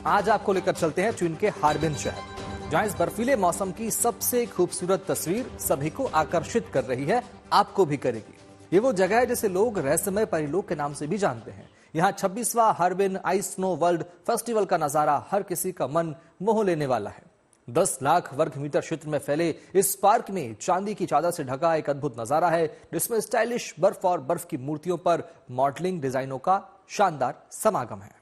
आज आपको लेकर चलते हैं चीन के हार्बिन शहर, जहां इस बर्फीले मौसम की सबसे खूबसूरत तस्वीर सभी को आकर्षित कर रही है, आपको भी करेगी। ये वो जगह है जिसे लोग रहस्यमय परिलोक के नाम से भी जानते हैं। यहाँ 26वां Harbin ice snow world festival का नजारा हर किसी का मन मोह लेने वाला है। 10 लाख वर्ग मीटर क्षेत्र में फैले इस पार्क में चांदी की चादर से ढका एक अद्भुत नजारा है, जिसमें स्टाइलिश बर्फ और बर्फ की मूर्तियों पर मॉडलिंग डिजाइनों का शानदार समागम है।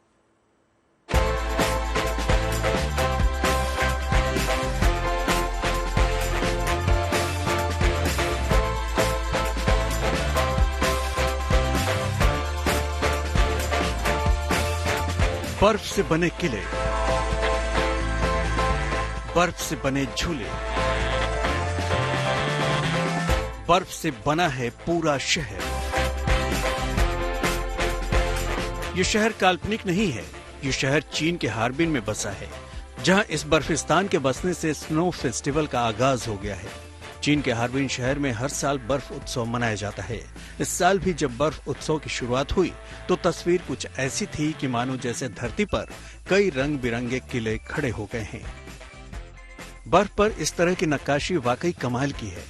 बर्फ से बने किले, बर्फ से बने झूले, बर्फ से बना है पूरा शहर। ये शहर काल्पनिक नहीं है, ये शहर चीन के हार्बिन में बसा है, जहां इस बर्फिस्तान के बसने से स्नो फेस्टिवल का आगाज हो गया है। चीन के हार्बिन शहर में हर साल बर्फ उत्सव मनाया जाता है। इस साल भी जब बर्फ उत्सव की शुरुआत हुई तो तस्वीर कुछ ऐसी थी कि मानो जैसे धरती पर कई रंग बिरंगे किले खड़े हो गए हैं। बर्फ पर इस तरह की नक्काशी वाकई कमाल की है।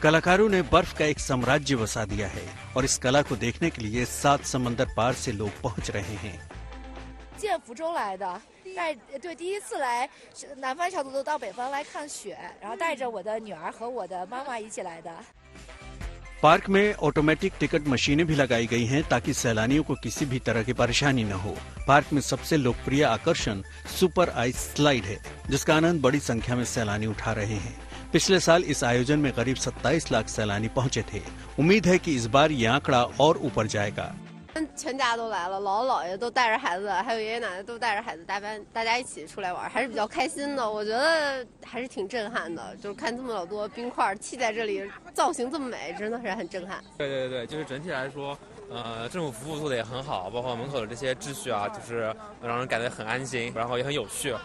कलाकारों ने बर्फ का एक साम्राज्य बसा दिया है और इस कला को देखने के लिए 7 समंदर पार से लोग पहुंच रहे हैं। 建福州来的，对第一次来南方小土豆到北方来看雪，然后带着我的女儿和我的妈妈一起来的。 पार्क में ऑटोमेटिक टिकट मशीनें भी लगाई गई हैं ताकि सैलानियों को किसी भी तरह की परेशानी न हो। पार्क में सबसे लोकप्रिय आकर्षण सुपर आइस स्लाइड है, जिसका आनंद बड़ी संख्या में सैलानी उठा रहे हैं। पिछले साल इस आयोजन में करीब 27 लाख सैलानी पहुंचे थे। उम्मीद है कि इस बार ये आंकड़ा और ऊपर जाएगा। 全家都来了，姥姥姥爷都带着孩子，还有爷爷奶奶都带着孩子，大家一起出来玩，还是比较开心的。我觉得还是挺震撼的，就是看这么老多冰块砌在这里，造型这么美，真的是很震撼。对，就是整体来说，政府服务做得也很好，包括门口的这些秩序啊，就是让人感觉很安心，然后也很有趣。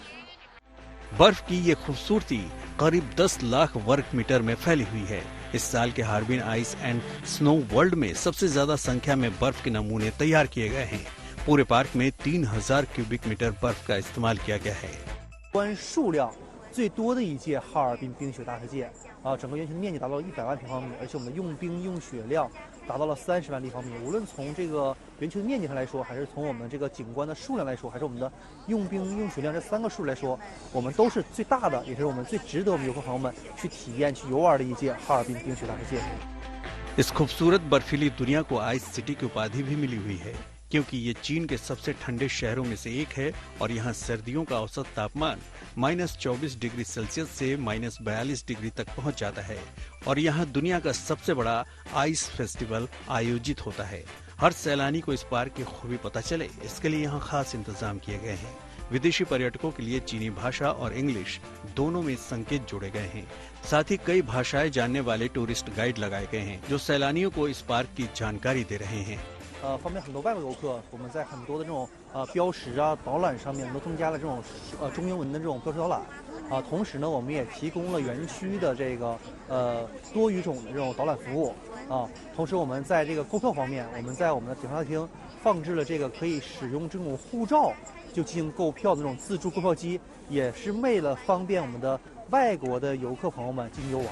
बर्फ की ये खूबसूरती करीब 10 लाख वर्ग मीटर में फैली हुई है। इस साल के Harbin ice and snow world में सबसे ज्यादा संख्या में बर्फ के नमूने तैयार किए गए हैं। पूरे पार्क में 3000 क्यूबिक मीटर बर्फ का इस्तेमाल किया गया है। 关数量最多的一届哈尔滨冰雪大世界整个圆球面积达到了100万平方米，而且我们的用冰用雪量达到了30万立方米。无论从这个圆球的面积上来说，还是从我们这个景观的数量来说，还是我们的用冰用雪量这3个数来说，我们都是最大的，也是我们最值得我们游客朋友们去体验、去游玩的一届哈尔滨冰雪大世界。 इस खूबसूरत बर्फीली दुनिया को आइस सिटी की उपाधि भी मिली हुई है, क्योंकि ये चीन के सबसे ठंडे शहरों में से एक है और यहाँ सर्दियों का औसत तापमान -24 डिग्री सेल्सियस से -42 डिग्री तक पहुँच जाता है और यहाँ दुनिया का सबसे बड़ा आइस फेस्टिवल आयोजित होता है। हर सैलानी को इस पार्क की खूबी पता चले, इसके लिए यहाँ खास इंतजाम किए गए हैं। विदेशी पर्यटकों के लिए चीनी भाषा और इंग्लिश दोनों में संकेत जोड़े गए हैं। साथ ही कई भाषाएं जानने वाले टूरिस्ट गाइड लगाए गए हैं, जो सैलानियों को इस पार्क की जानकारी दे रहे हैं। 方便很多外国游客，我们在很多的这种标识啊、导览上面都增加了这种中英文的这种标识导览同时呢，我们也提供了园区的这个多语种的这种导览服务同时我们在这个购票方面，我们在我们的检查厅放置了这个可以使用这种护照就进行购票的这种自助购票机，也是为了方便我们的外国的游客朋友们进行游玩。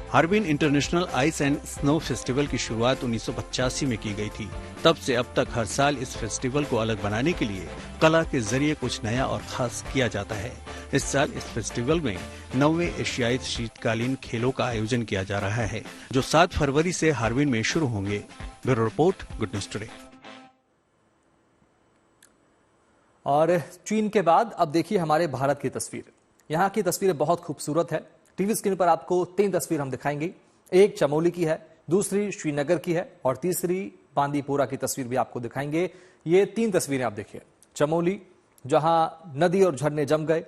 Harbin international ice and snow festival की शुरुआत 1985 में की गई थी। तब से अब तक हर साल इस फेस्टिवल को अलग बनाने के लिए कला के जरिए कुछ नया और खास किया जाता है। इस साल इस फेस्टिवल में 9वें एशियाई शीतकालीन खेलों का आयोजन किया जा रहा है, जो 7 फरवरी से हार्बिन में शुरू होंगे। Bureau report, good news today. और चीन के बाद अब देखिए हमारे भारत की तस्वीर। यहाँ की तस्वीरें बहुत खूबसूरत है। टीवी स्क्रीन पर आपको 3 तस्वीर हम दिखाएंगे। एक चमोली की है, दूसरी श्रीनगर की है और तीसरी बांदीपुरा की तस्वीर भी आपको दिखाएंगे। ये 3 तस्वीरें आप देखिए। चमोली, जहां नदी और झरने जम गए।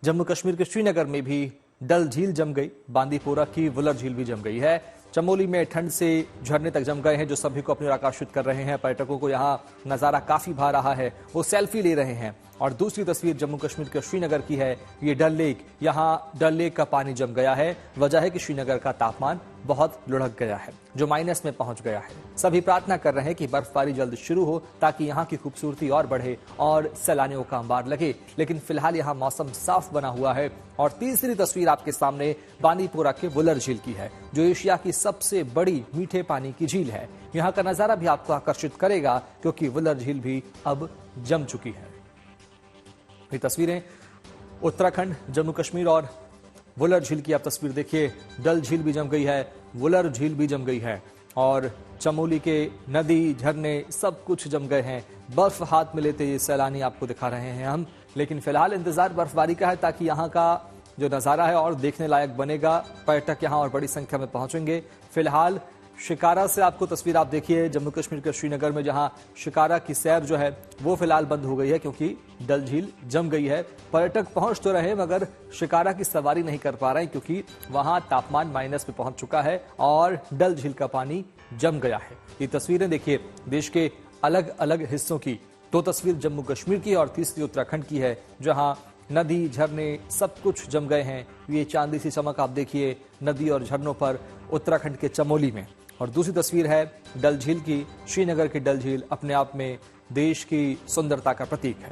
जम्मू कश्मीर के श्रीनगर में भी डल झील जम गई। बांदीपुरा की वुलर झील भी जम गई है। चमोली में ठंड से झरने तक जम गए हैं, जो सभी को अपनी ओर आकर्षित कर रहे हैं। पर्यटकों को यहाँ नजारा काफी भा रहा है, वो सेल्फी ले रहे हैं। और दूसरी तस्वीर जम्मू कश्मीर के श्रीनगर की है। ये डल लेक, यहाँ डल लेक का पानी जम गया है। वजह है कि श्रीनगर का तापमान बहुत लुढ़क गया है, जो माइनस में पहुंच गया है। सभी प्रार्थना कर रहे हैं कि बर्फबारी जल्द शुरू हो ताकि यहाँ की खूबसूरती और बढ़े और सैलानियों का अंबार लगे। लेकिन फिलहाल यहाँ मौसम साफ बना हुआ है। और तीसरी तस्वीर आपके सामने बांदीपोरा के वुलर झील की है, जो एशिया की सबसे बड़ी मीठे पानी की झील है। यहाँ का नजारा भी आपको आकर्षित करेगा क्योंकि वुलर झील भी अब जम चुकी है। ये तस्वीरें उत्तराखंड, जम्मू कश्मीर और वुलर झील की आप तस्वीर देखिए। डल झील भी जम गई है, वुलर झील भी जम गई है और चमोली के नदी, झरने सब कुछ जम गए हैं। बर्फ हाथ में लेते ये सैलानी आपको दिखा रहे हैं हम। लेकिन फिलहाल इंतजार बर्फबारी का है ताकि यहाँ का जो नजारा है और देखने लायक बनेगा। पर्यटक यहाँ और बड़ी संख्या में पहुंचेंगे। फिलहाल शिकारा से आपको तस्वीर आप देखिए, जम्मू कश्मीर के श्रीनगर में, जहां शिकारा की सैर जो है वो फिलहाल बंद हो गई है क्योंकि डल झील जम गई है। पर्यटक पहुंच तो रहे मगर शिकारा की सवारी नहीं कर पा रहे हैं क्योंकि वहां तापमान माइनस में पहुंच चुका है और डल झील का पानी जम गया है। ये तस्वीरें देखिए देश के अलग अलग हिस्सों की। दो तस्वीर जम्मू कश्मीर की और तीसरी उत्तराखंड की है, जहां नदी, झरने सब कुछ जम गए हैं। ये चांदी सी चमक आप देखिए नदी और झरनों पर उत्तराखंड के चमोली में। और दूसरी तस्वीर है डल झील की। श्रीनगर की डल झील अपने आप में देश की सुंदरता का प्रतीक है।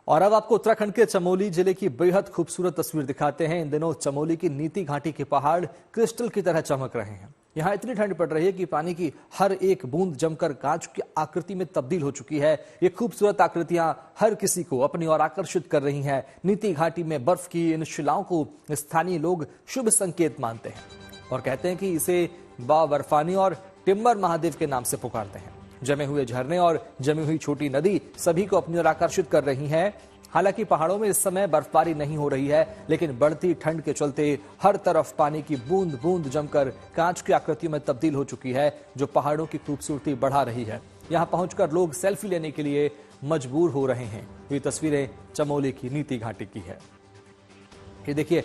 और अब आपको उत्तराखंड के चमोली जिले की बेहद खूबसूरत तस्वीर दिखाते हैं। इन दिनों चमोली की नीति घाटी के पहाड़ क्रिस्टल की तरह चमक रहे हैं। यहाँ इतनी ठंड पड़ रही है कि पानी की हर एक बूंद जमकर कांच की आकृति में तब्दील हो चुकी है। ये खूबसूरत आकृतियां हर किसी को अपनी ओर आकर्षित कर रही हैं। नीति घाटी में बर्फ की इन शिलाओं को स्थानीय लोग शुभ संकेत मानते हैं और कहते हैं कि इसे बर्फानी और टिम्बर महादेव के नाम से पुकारते हैं। जमे हुए झरने और जमी हुई छोटी नदी सभी को अपनी ओर आकर्षित कर रही हैं। हालांकि पहाड़ों में इस समय बर्फबारी नहीं हो रही है, लेकिन बढ़ती ठंड के चलते हर तरफ पानी की बूंद बूंद जमकर कांच की आकृति में तब्दील हो चुकी है, जो पहाड़ों की खूबसूरती बढ़ा रही है। यहां पहुंचकर लोग सेल्फी लेने के लिए मजबूर हो रहे हैं। ये तस्वीरें चमोली की नीति घाटी की है। ये देखिए,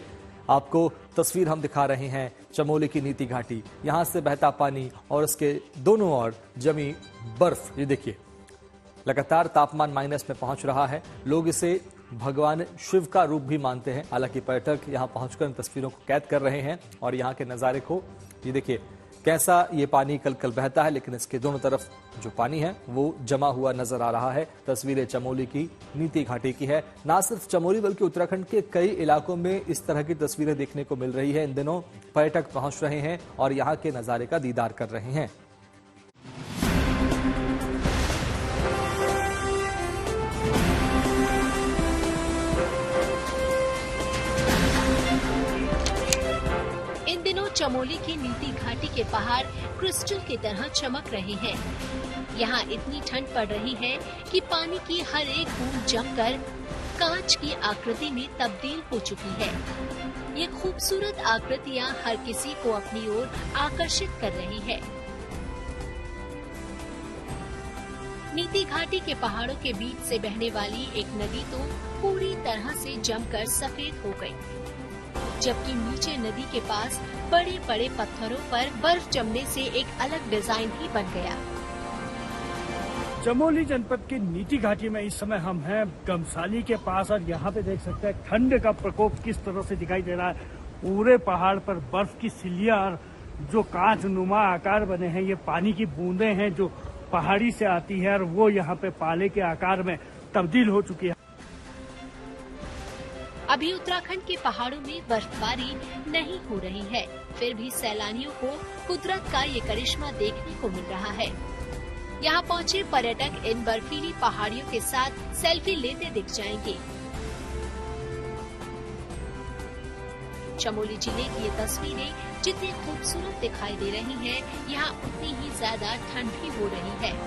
आपको तस्वीर हम दिखा रहे हैं चमोली की नीति घाटी। यहां से बहता पानी और उसके दोनों ओर जमी बर्फ। ये देखिए, लगातार तापमान माइनस में पहुंच रहा है। लोग इसे भगवान शिव का रूप भी मानते हैं। हालांकि पर्यटक यहां पहुंचकर इन तस्वीरों को कैद कर रहे हैं और यहां के नजारे को, ये देखिए कैसा ये पानी कल कल बहता है, लेकिन इसके दोनों तरफ जो पानी है वो जमा हुआ नजर आ रहा है। तस्वीरें चमोली की नीति घाटी की है। ना सिर्फ चमोली बल्कि उत्तराखंड के कई इलाकों में इस तरह की तस्वीरें देखने को मिल रही है। इन दिनों पर्यटक पहुंच रहे हैं और यहाँ के नजारे का दीदार कर रहे हैं। चमोली की नीति घाटी के पहाड़ क्रिस्टल की तरह चमक रहे हैं। यहाँ इतनी ठंड पड़ रही है कि पानी की हर एक बूंद जमकर कांच की आकृति में तब्दील हो चुकी है। ये खूबसूरत आकृतियाँ हर किसी को अपनी ओर आकर्षित कर रही है। नीति घाटी के पहाड़ों के बीच से बहने वाली एक नदी तो पूरी तरह से जमकर सफेद हो गई, जबकि नीचे नदी के पास बड़े बड़े पत्थरों पर बर्फ जमने से एक अलग डिजाइन ही बन गया। चमोली जनपद की नीति घाटी में इस समय हम हैं गमसाली के पास और यहाँ पे देख सकते हैं ठंड का प्रकोप किस तरह से दिखाई दे रहा है। पूरे पहाड़ पर बर्फ की सिलियां और जो कांच नुमा आकार बने हैं, ये पानी की बूंदें हैं जो पहाड़ी से आती है और वो यहाँ पे पाले के आकार में तब्दील हो चुकी है। अभी उत्तराखंड के पहाड़ों में बर्फबारी नहीं हो रही है, फिर भी सैलानियों को कुदरत का ये करिश्मा देखने को मिल रहा है। यहाँ पहुँचे पर्यटक इन बर्फीली पहाड़ियों के साथ सेल्फी लेते दिख जाएंगे। चमोली जिले की ये तस्वीरें जितनी खूबसूरत दिखाई दे रही हैं, यहाँ उतनी ही ज्यादा ठंड भी हो रही है।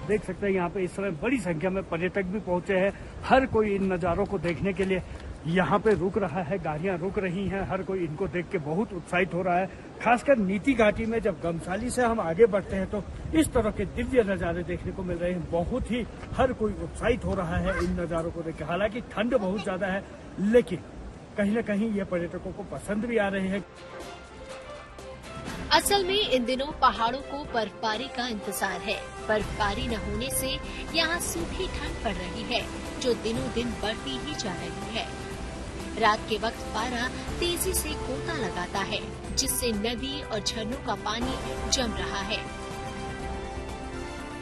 देख सकते हैं यहाँ पे इस समय बड़ी संख्या में पर्यटक भी पहुंचे हैं। हर कोई इन नज़ारों को देखने के लिए यहाँ पे रुक रहा है, गाड़ियाँ रुक रही हैं। हर कोई इनको देख के बहुत उत्साहित हो रहा है। खासकर नीति घाटी में जब गमसाली से हम आगे बढ़ते हैं तो इस तरह के दिव्य नज़ारे देखने को मिल रहे हैं। बहुत ही हर कोई उत्साहित हो रहा है इन नज़ारों को देख के। हालांकि ठंड बहुत ज्यादा है, लेकिन कहीं न कहीं ये पर्यटकों को पसंद भी आ रहे हैं। असल में इन दिनों पहाड़ों को बर्फबारी का इंतजार है। बर्फबारी न होने से यहाँ सूखी ठंड पड़ रही है, जो दिनों दिन बढ़ती ही जा रही है। रात के वक्त पारा तेजी से गोता लगाता है, जिससे नदी और झरनों का पानी जम रहा है।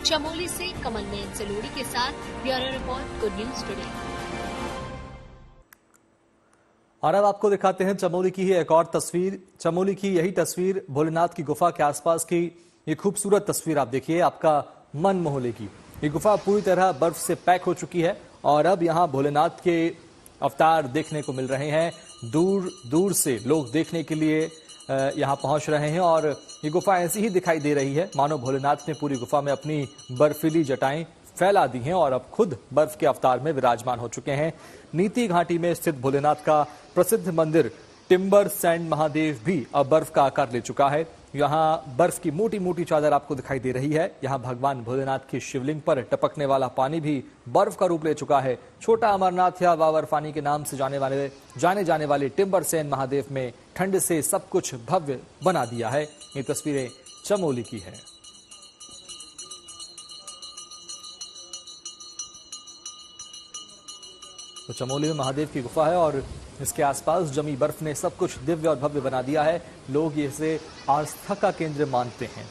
चमोली से कमल नयन सलोड़ी के साथ bureau report, good news today. और अब आपको दिखाते हैं चमोली की ही एक और तस्वीर। चमोली की यही तस्वीर भोलेनाथ की गुफा के आसपास की ये खूबसूरत तस्वीर आप देखिए, आपका मन मोह लेगी। ये गुफा पूरी तरह बर्फ से पैक हो चुकी है और अब यहाँ भोलेनाथ के अवतार देखने को मिल रहे हैं। दूर दूर से लोग देखने के लिए यहाँ पहुंच रहे हैं और ये गुफा ऐसी ही दिखाई दे रही है मानो भोलेनाथ ने पूरी गुफा में अपनी बर्फीली जटाएं फैला दी हैं और अब खुद बर्फ के अवतार में विराजमान हो चुके हैं। नीति घाटी में स्थित भोलेनाथ का प्रसिद्ध मंदिर टिम्बर सैंड महादेव भी अब बर्फ का आकार ले चुका है। यहाँ बर्फ की मोटी मोटी चादर आपको दिखाई दे रही है। यहाँ भगवान भोलेनाथ की शिवलिंग पर टपकने वाला पानी भी बर्फ का रूप ले चुका है। छोटा अमरनाथ या वावरफानी के नाम से जाने जाने वाले टिम्बर सैंड महादेव में ठंड से सब कुछ भव्य बना दिया है। ये तस्वीरें चमोली की है। तो चमोली में महादेव की गुफा है और इसके आसपास जमी बर्फ ने सब कुछ दिव्य और भव्य बना दिया है। लोग इसे आस्था का केंद्र मानते हैं।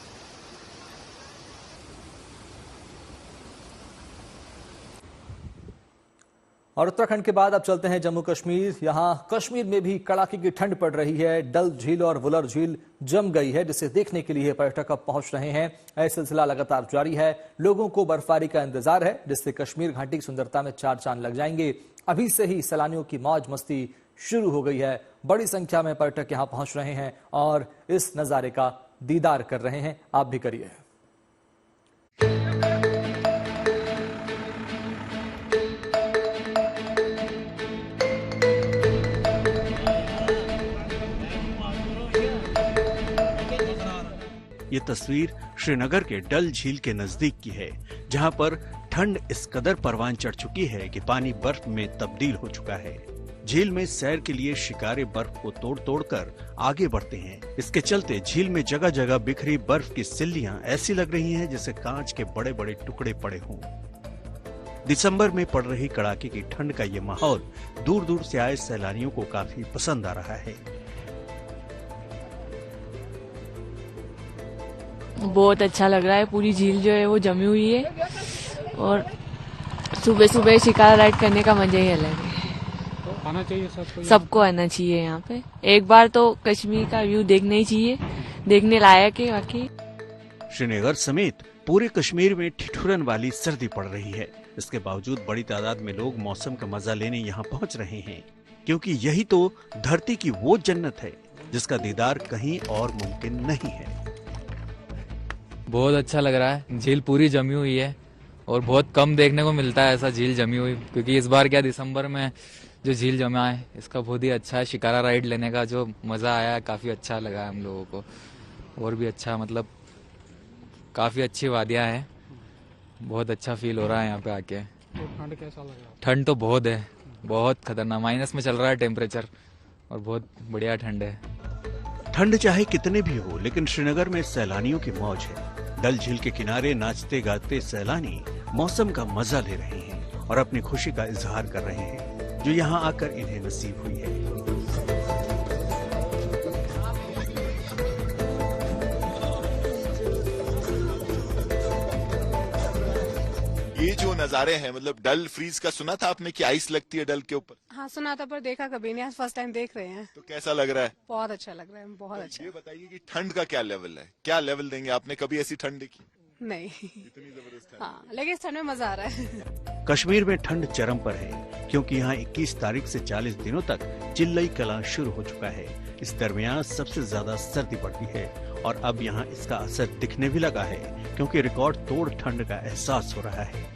और उत्तराखंड के बाद अब चलते हैं जम्मू कश्मीर। यहां कश्मीर में भी कड़ाके की ठंड पड़ रही है। डल झील और वुलर झील जम गई है, जिसे देखने के लिए पर्यटक अब पहुंच रहे हैं। यह सिलसिला लगातार जारी है। लोगों को बर्फबारी का इंतजार है, जिससे कश्मीर घाटी की सुंदरता में चार चांद लग जाएंगे। अभी से ही सैलानियों की मौज मस्ती शुरू हो गई है। बड़ी संख्या में पर्यटक यहां पहुंच रहे हैं और इस नजारे का दीदार कर रहे हैं। आप भी करिए। ये तस्वीर श्रीनगर के डल झील के नजदीक की है, जहां पर ठंड इस कदर परवान चढ़ चुकी है कि पानी बर्फ में तब्दील हो चुका है। झील में सैर के लिए शिकारे बर्फ को तोड़ तोड़ कर आगे बढ़ते हैं। इसके चलते झील में जगह जगह बिखरी बर्फ की सिल्लियां ऐसी लग रही हैं जैसे कांच के बड़े बड़े टुकड़े पड़े हों। दिसंबर में पड़ रही कड़ाके की ठंड का ये माहौल दूर दूर से आए सैलानियों को काफी पसंद आ रहा है। बहुत अच्छा लग रहा है। पूरी झील जो है वो जमी हुई है और सुबह सुबह शिकारा राइड करने का मजा ही अलग है। तो आना चाहिए सबको आना चाहिए यहाँ पे। एक बार तो कश्मीर का व्यू देखना ही चाहिए, देखने लायक है वाकई। श्रीनगर समेत पूरे कश्मीर में ठिठुरन वाली सर्दी पड़ रही है। इसके बावजूद बड़ी तादाद में लोग मौसम का मजा लेने यहाँ पहुँच रहे हैं, क्योंकि यही तो धरती की वो जन्नत है जिसका दीदार कहीं और मुमकिन नहीं है। बहुत अच्छा लग रहा है। झील पूरी जमी हुई है और बहुत कम देखने को मिलता है ऐसा झील जमी हुई, क्योंकि इस बार क्या दिसंबर में जो झील जमा है इसका बहुत ही अच्छा है। शिकारा राइड लेने का जो मजा आया है काफी अच्छा लगा है हम लोगों को। और भी अच्छा, मतलब काफी अच्छी वादियां हैं। बहुत अच्छा फील हो रहा है यहाँ पे आके। तो ठंड कैसा लग रहा है? ठंड तो बहुत है, बहुत खतरनाक, माइनस में चल रहा है टेम्परेचर और बहुत बढ़िया ठंड है। ठंड चाहे कितने भी हो, लेकिन श्रीनगर में सैलानियों की मौज है। डल झील के किनारे नाचते गाते सैलानी मौसम का मजा ले रहे हैं और अपनी खुशी का इजहार कर रहे हैं, जो यहाँ आकर इन्हें नसीब हुई है। ये जो नजारे हैं, मतलब डल फ्रीज का सुना था आपने कि आइस लगती है डल के ऊपर? हाँ सुना था, पर देखा कभी नहीं, आज फर्स्ट टाइम देख रहे हैं। तो कैसा लग रहा है? बहुत अच्छा लग रहा है, बहुत अच्छा। ये बताइए कि ठंड का क्या लेवल है, क्या लेवल देंगे? आपने कभी ऐसी ठंड देखी? नहीं। इतनी जबरदस्त ठंड। हाँ, लेकिन इस ठंड में मजा आ रहा है। कश्मीर में ठंड चरम पर है, क्योंकि यहाँ 21 तारीख से 40 दिनों तक चिल्लई कला शुरू हो चुका है। इस दरमियान सबसे ज्यादा सर्दी पड़ती है और अब यहाँ इसका असर दिखने भी लगा है, क्योंकि रिकॉर्ड तोड़ ठंड का एहसास हो रहा है।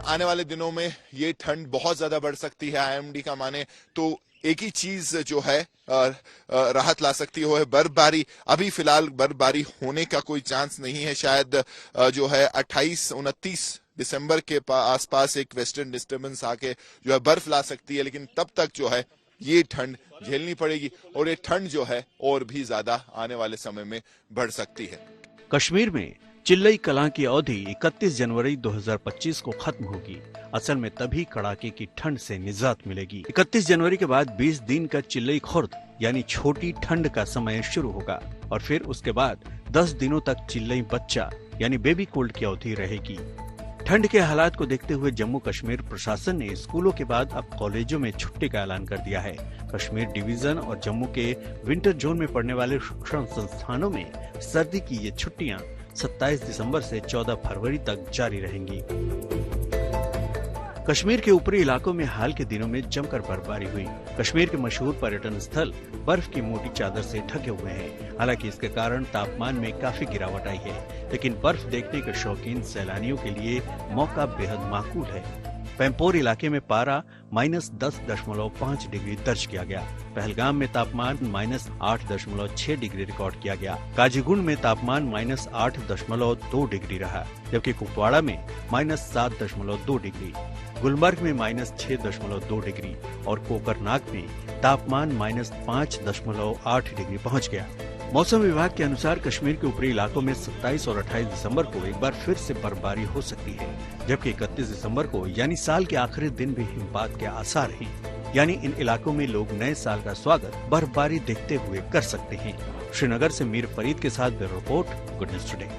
आने वाले दिनों में ये ठंड बहुत ज्यादा बढ़ सकती है। IMD का माने तो एक ही चीज जो है राहत ला सकती है बर्फबारी। अभी फिलहाल बर्फबारी होने का कोई चांस नहीं है। शायद जो है 28-29 दिसंबर के आसपास एक वेस्टर्न डिस्टर्बेंस आके जो है बर्फ ला सकती है, लेकिन तब तक जो है ये ठंड झेलनी पड़ेगी और ये ठंड जो है और भी ज्यादा आने वाले समय में बढ़ सकती है। कश्मीर में चिल्लई कलां की अवधि 31 जनवरी 2025 को खत्म होगी। असल में तभी कड़ाके की ठंड से निजात मिलेगी। 31 जनवरी के बाद 20 दिन का चिल्लई खुर्द यानी छोटी ठंड का समय शुरू होगा और फिर उसके बाद 10 दिनों तक चिल्लई बच्चा यानी बेबी कोल्ड की अवधि रहेगी। ठंड के हालात को देखते हुए जम्मू कश्मीर प्रशासन ने स्कूलों के बाद अब कॉलेजों में छुट्टी का ऐलान कर दिया है। कश्मीर डिवीजन और जम्मू के विंटर जोन में पड़ने वाले शिक्षण संस्थानों में सर्दी की ये छुट्टियां 27 दिसंबर से 14 फरवरी तक जारी रहेंगी। कश्मीर के ऊपरी इलाकों में हाल के दिनों में जमकर बर्फबारी हुई। कश्मीर के मशहूर पर्यटन स्थल बर्फ की मोटी चादर से ढके हुए हैं। हालांकि इसके कारण तापमान में काफी गिरावट आई है, लेकिन बर्फ देखने के शौकीन सैलानियों के लिए मौका बेहद माकूल है। पैम्पोर इलाके में पारा -10.5 डिग्री दर्ज किया गया। पहलगाम में तापमान -8.6 डिग्री रिकॉर्ड किया गया। काजीगुंड में तापमान -8.2 डिग्री रहा, जबकि कुपवाड़ा में -7.2 डिग्री, गुलमर्ग में -6.2 डिग्री और कोकरनाग में तापमान -5.8 डिग्री पहुंच गया। मौसम विभाग के अनुसार कश्मीर के ऊपरी इलाकों में 27 और 28 दिसंबर को एक बार फिर से बर्फबारी हो सकती है, जबकि 31 दिसंबर को यानी साल के आखिरी दिन भी हिमपात के आसार हैं। यानी इन इलाकों में लोग नए साल का स्वागत बर्फबारी देखते हुए कर सकते हैं। श्रीनगर से मीर फरीद के साथ bureau report, good news today.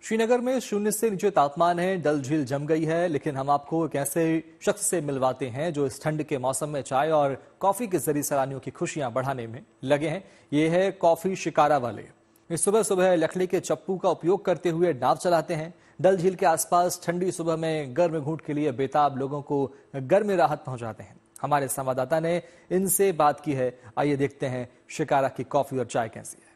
Srinagar में 0 से नीचे तापमान है। डल झील जम गई है, लेकिन हम आपको एक ऐसे शख्स से मिलवाते हैं जो इस ठंड के मौसम में चाय और कॉफी के जरिए सैलानियों की खुशियां बढ़ाने में लगे हैं। ये है कॉफी शिकारा वाले। इस सुबह सुबह लकड़ी के चप्पू का उपयोग करते हुए नाव चलाते हैं। डल झील के आसपास ठंडी सुबह में गर्म घूंट के लिए बेताब लोगों को गर्म राहत पहुंचाते हैं। हमारे संवाददाता ने इनसे बात की है। आइए देखते हैं शिकारा की कॉफी और चाय कैसी है।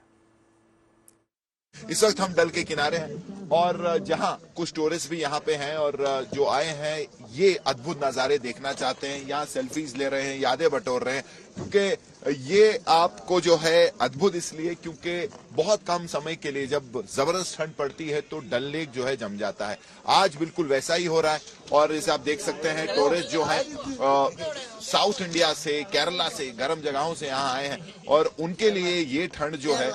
इस वक्त हम डल के किनारे हैं और जहां कुछ टूरिस्ट भी यहाँ पे हैं और जो आए हैं ये अद्भुत नजारे देखना चाहते हैं। यहाँ सेल्फीज ले रहे हैं, यादें बटोर रहे हैं, क्योंकि ये आपको जो है अद्भुत इसलिए क्योंकि बहुत कम समय के लिए जब जबरदस्त ठंड पड़ती है तो डल लेक जो है जम जाता है। आज बिल्कुल वैसा ही हो रहा है और इसे आप देख सकते हैं टूरिस्ट जो है साउथ इंडिया से, केरला से, गर्म जगहों से यहाँ आए हैं और उनके लिए ये ठंड जो है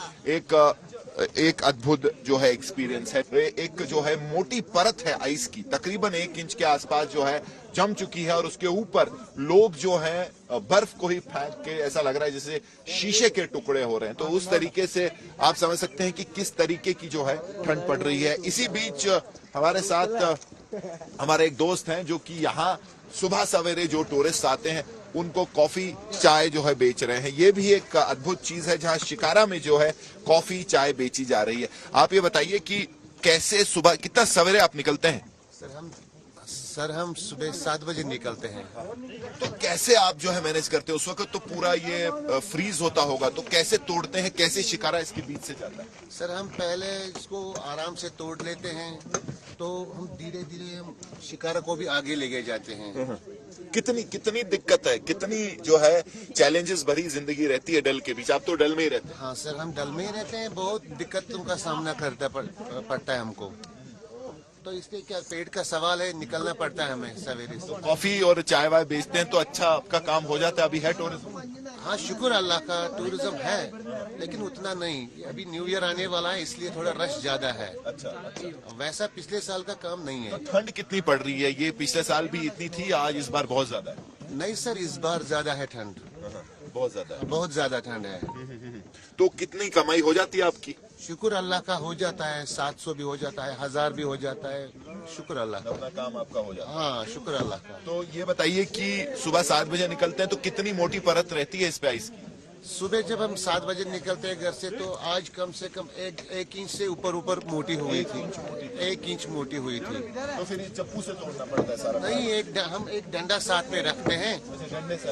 एक अद्भुत जो है एक्सपीरियंस है। एक जो है मोटी परत है आइस की, तकरीबन 1 इंच के आसपास जो है जम चुकी है और उसके ऊपर लोग जो है बर्फ को ही फेंक के ऐसा लग रहा है जैसे शीशे के टुकड़े हो रहे हैं। तो उस तरीके से आप समझ सकते हैं कि किस तरीके की जो है ठंड पड़ रही है। इसी बीच हमारे साथ हमारे एक दोस्त हैं जो कि यहाँ सुबह सवेरे जो टूरिस्ट आते हैं उनको कॉफी चाय जो है बेच रहे हैं। ये भी एक अद्भुत चीज है जहां शिकारा में जो है कॉफी चाय बेची जा रही है। आप ये बताइए कि कैसे सुबह कितना सवेरे आप निकलते हैं? सर हम सुबह 7 बजे निकलते हैं। तो कैसे आप जो है मैनेज करते हैं? उस वक्त तो पूरा ये फ्रीज होता होगा, तो कैसे तोड़ते हैं? कैसे शिकारा इसके बीच से जाता है? सर हम पहले इसको आराम से तोड़ लेते हैं, तो हम धीरे धीरे शिकारा को भी आगे लेके जाते हैं। कितनी दिक्कत है, कितनी जो है चैलेंजेस भरी जिंदगी रहती है डल के बीच? आप तो डल में ही रहते हैं। हाँ सर हम डल में ही रहते हैं, बहुत दिक्कतों का सामना करना पड़ता है हमको। तो इसलिए क्या पेट का सवाल है, निकलना पड़ता है हमें सवेरे से। तो कॉफी और चाय वाय बेचते हैं तो अच्छा आपका काम हो जाता है। अभी है टूरिज्म? हाँ शुक्र अल्लाह का टूरिज्म है, लेकिन उतना नहीं। अभी न्यू ईयर आने वाला है इसलिए थोड़ा रश ज्यादा है। अच्छा। वैसा पिछले साल का काम नहीं है। तो ठंड कितनी पड़ रही है? ये पिछले साल भी इतनी थी, आज इस बार बहुत ज्यादा है? नहीं सर इस बार ज्यादा है ठंड, बहुत ज्यादा ठंड है। तो कितनी कमाई हो जाती है आपकी? शुक्र अल्लाह का हो जाता है, 700 भी हो जाता है, 1000 भी हो जाता है। शुक्र अल्लाह का, अपना काम आपका हो जाता है। हाँ शुक्र अल्लाह का। तो ये बताइए कि सुबह 7 बजे निकलते हैं तो कितनी मोटी परत रहती है इस पे आइस की? सुबह जब हम 7 बजे निकलते हैं घर से तो आज कम से कम एक इंच से ऊपर मोटी हुई थी। 1 इंच मोटी हुई थी। तो फिर चप्पू से तोड़ना पड़ता है सारा? नहीं, हम एक डंडा साथ में रखते हैं।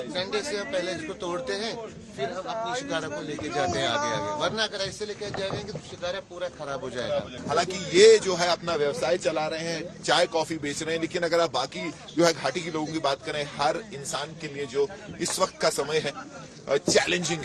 डंडे से हम पहले इसको तोड़ते हैं, फिर हम अपनी शिकारा को लेके जाते हैं आगे। वरना अगर ऐसे लेके जाएंगे तो शिकारा पूरा खराब हो जाएगा। हालांकि ये जो है अपना व्यवसाय चला रहे हैं, चाय कॉफी बेच रहे हैं, लेकिन अगर आप बाकी जो है घाटी के लोगों की बात करें, हर इंसान के लिए जो इस वक्त का समय है चैलेंजिंग